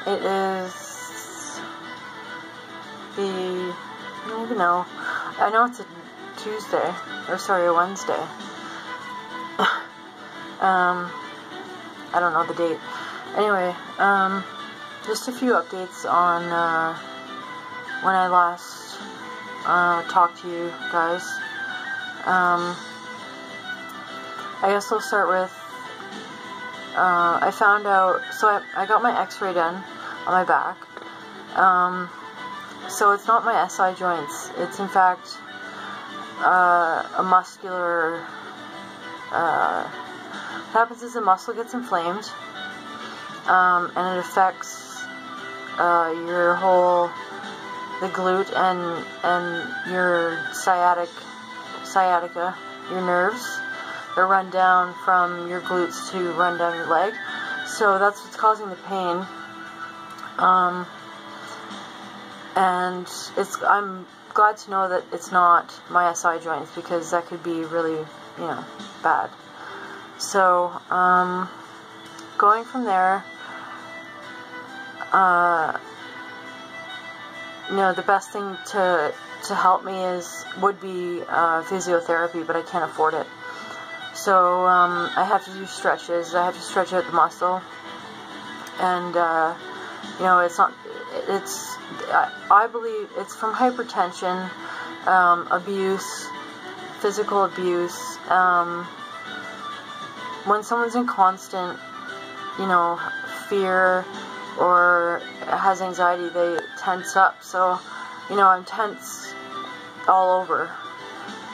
It is the, I don't even know. I know it's a Tuesday, or sorry, a Wednesday. I don't know the date. Anyway, just a few updates on when I last talked to you guys. I guess I'll start with, I found out, so I got my x-ray done on my back. So it's not my SI joints, it's in fact a muscular, what happens is the muscle gets inflamed, and it affects your whole, the glute and your sciatica, your nerves. They're run down from your glutes to run down your leg. So that's what's causing the pain. And I'm glad to know that it's not my SI joints, because that could be really, bad. So, going from there, the best thing to help me would be physiotherapy, but I can't afford it. So I have to do stretches. I have to stretch out the muscle, and I believe it's from hypertension, abuse, physical abuse. When someone's in constant, fear or has anxiety, they tense up. So, I'm tense all over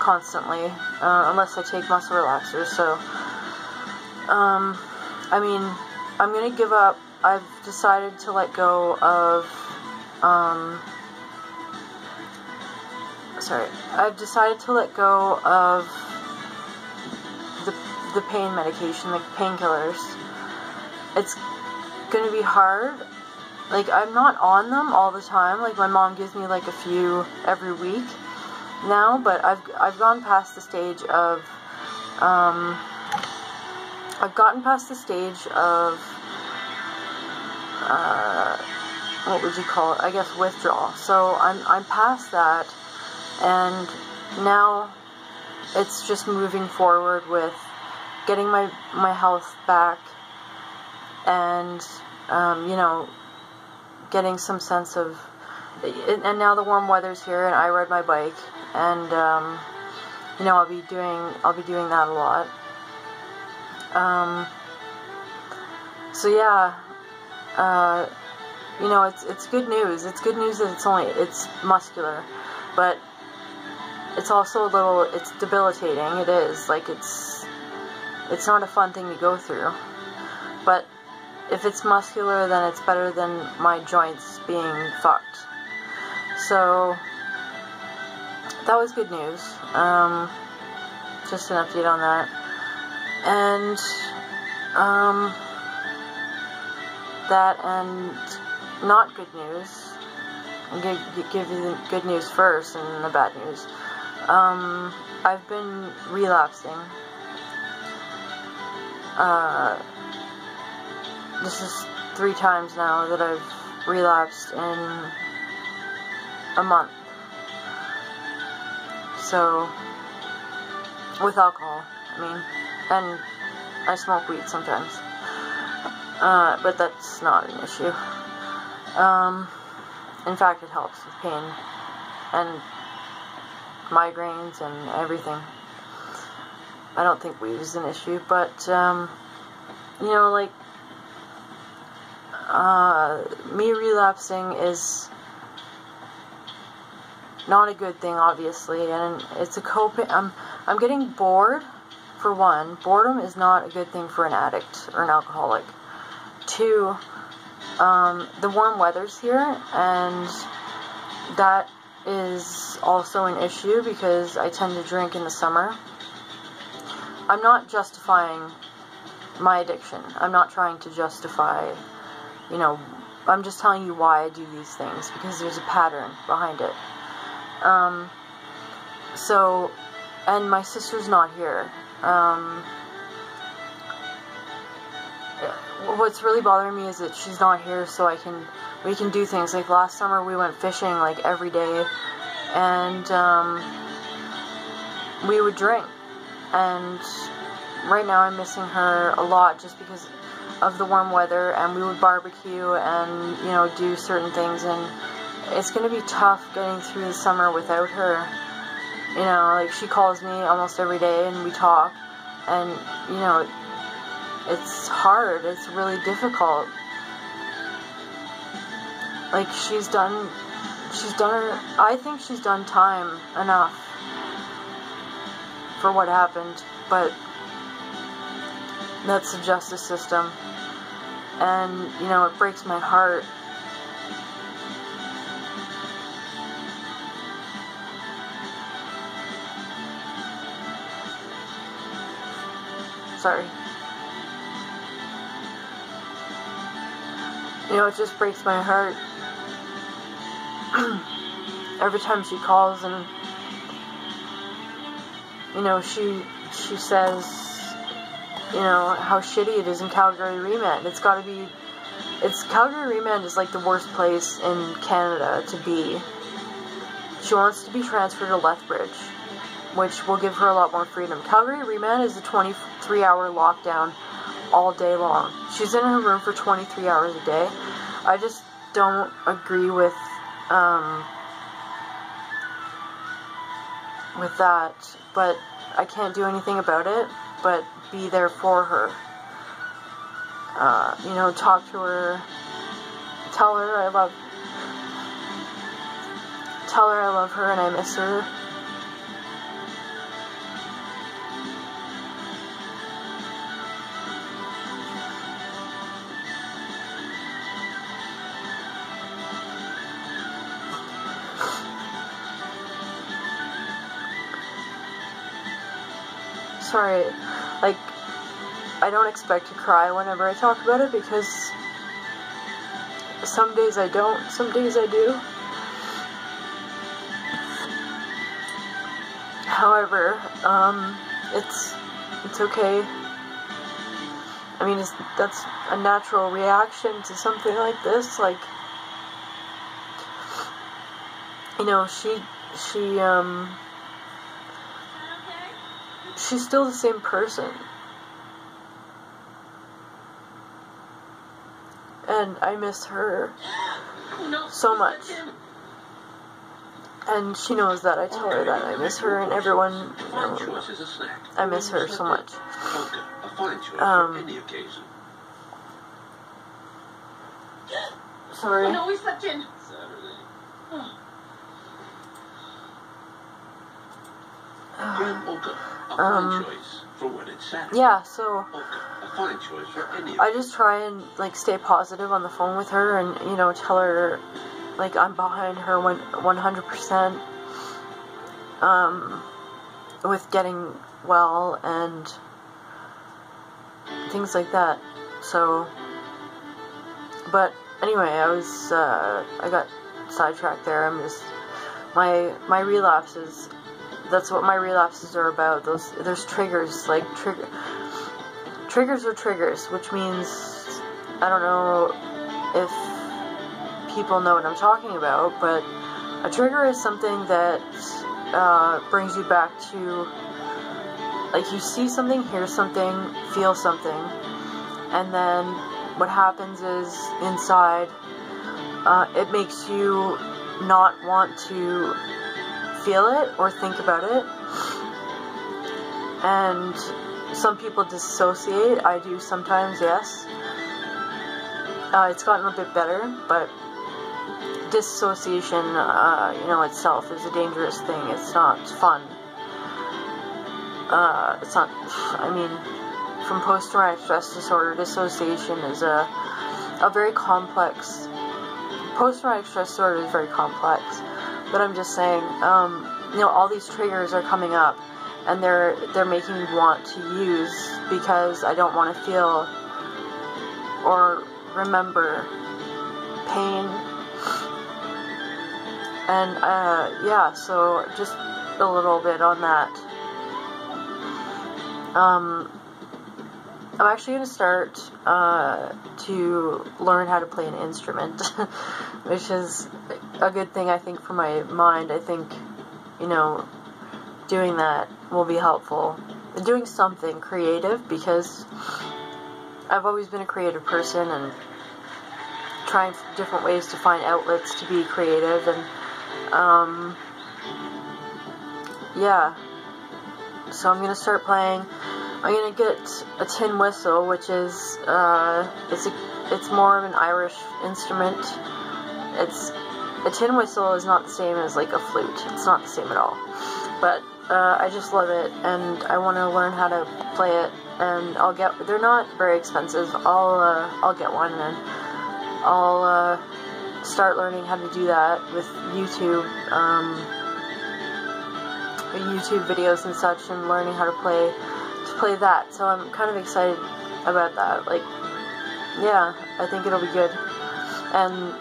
constantly, unless I take muscle relaxers. So, I'm going to give up. I've decided to let go of, I've decided to let go of the pain medication, like painkillers. It's going to be hard. Like, I'm not on them all the time. Like, my mom gives me like a few every week now, but I've gone past the stage of what would you call it? I guess withdrawal. So I'm past that, and now it's just moving forward with getting my health back, and getting some sense of, and now the warm weather's here, and I ride my bike, and I'll be doing that a lot. So yeah, it's good news. It's good news that it's muscular, but it's also it's debilitating. It is, like, it's not a fun thing to go through. But if it's muscular, then it's better than my joints being fucked. So that was good news. Just an update on that. And that, and not good news. I'm going to give you the good news first and the bad news. I've been relapsing. This is 3 times now that I've relapsed in a month. So, with alcohol, and I smoke weed sometimes. But that's not an issue. In fact, it helps with pain and migraines and everything. I don't think weed is an issue, but, me relapsing is not a good thing, obviously, and it's a coping. I'm getting bored, for one. Boredom is not a good thing for an addict or an alcoholic. 2, the warm weather's here, and that is also an issue because I tend to drink in the summer. I'm not justifying my addiction. I'm not trying to justify, I'm just telling you why I do these things, because there's a pattern behind it. And my sister's not here. what's really bothering me is that she's not here, so we can do things. Like last summer we went fishing like every day, and we would drink. And right now I'm missing her a lot just because of the warm weather, and we would barbecue and, you know, do certain things, and it's going to be tough getting through the summer without her. You know, like she calls me almost every day and we talk, and, you know, it's hard, it's really difficult. Like I think she's done time enough for what happened, but that's the justice system, and, you know, it breaks my heart. Sorry. You know, it just breaks my heart every time she calls, and, you know, she says, you know, how shitty it is in Calgary Remand. Calgary Remand is like the worst place in Canada to be. She wants to be transferred to Lethbridge, which will give her a lot more freedom. Calgary Remand is a 23-hour lockdown all day long. She's in her room for 23 hours a day. I just don't agree with that, but I can't do anything about it but be there for her. You know, talk to her, tell her I love her and I miss her. Sorry, like, I don't expect to cry whenever I talk about it, because some days I don't, some days I do. However, it's okay. I mean, that's a natural reaction to something like this. Like, you know, she's still the same person. And I miss her so much. And she knows that. I tell her that I miss her, and everyone, you know, I miss her so much. Sorry. Yeah, so I just try and, like, stay positive on the phone with her, and, you know, tell her, like, I'm behind her 100% with getting well and things like that. So, but anyway, I got sidetracked there. I'm just, my relapses, that's what my relapses are about. There's triggers, like, triggers are triggers, which means, I don't know if people know what I'm talking about, but a trigger is something that brings you back to, like, you see something, hear something, feel something, and then what happens is, inside, it makes you not want to feel it or think about it. And some people dissociate. I do sometimes, yes. It's gotten a bit better, but dissociation, you know, itself is a dangerous thing. It's not fun. It's not, I mean, from post-traumatic stress disorder, dissociation is a very complex, post-traumatic stress disorder is very complex. But I'm just saying, you know, all these triggers are coming up, and they're making me want to use, because I don't want to feel or remember pain. And yeah, so just a little bit on that. I'm actually going to start to learn how to play an instrument, which is a good thing, I think, for my mind. I think, you know, doing that will be helpful. Doing something creative, because I've always been a creative person and trying different ways to find outlets to be creative, and yeah, so I'm going to start playing. I'm going to get a tin whistle, which is it's more of an Irish instrument. A tin whistle is not the same as like a flute. It's not the same at all, but I just love it, and I want to learn how to play it, and they're not very expensive. I'll get one, and I'll start learning how to do that with YouTube videos and such, and learning how to play that. So I'm kind of excited about that. Like, yeah, I think it'll be good, and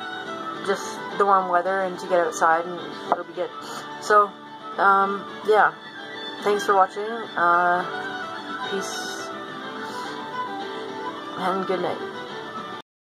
just the warm weather, and to get outside, and it'll be good. So yeah, thanks for watching. Peace and good night.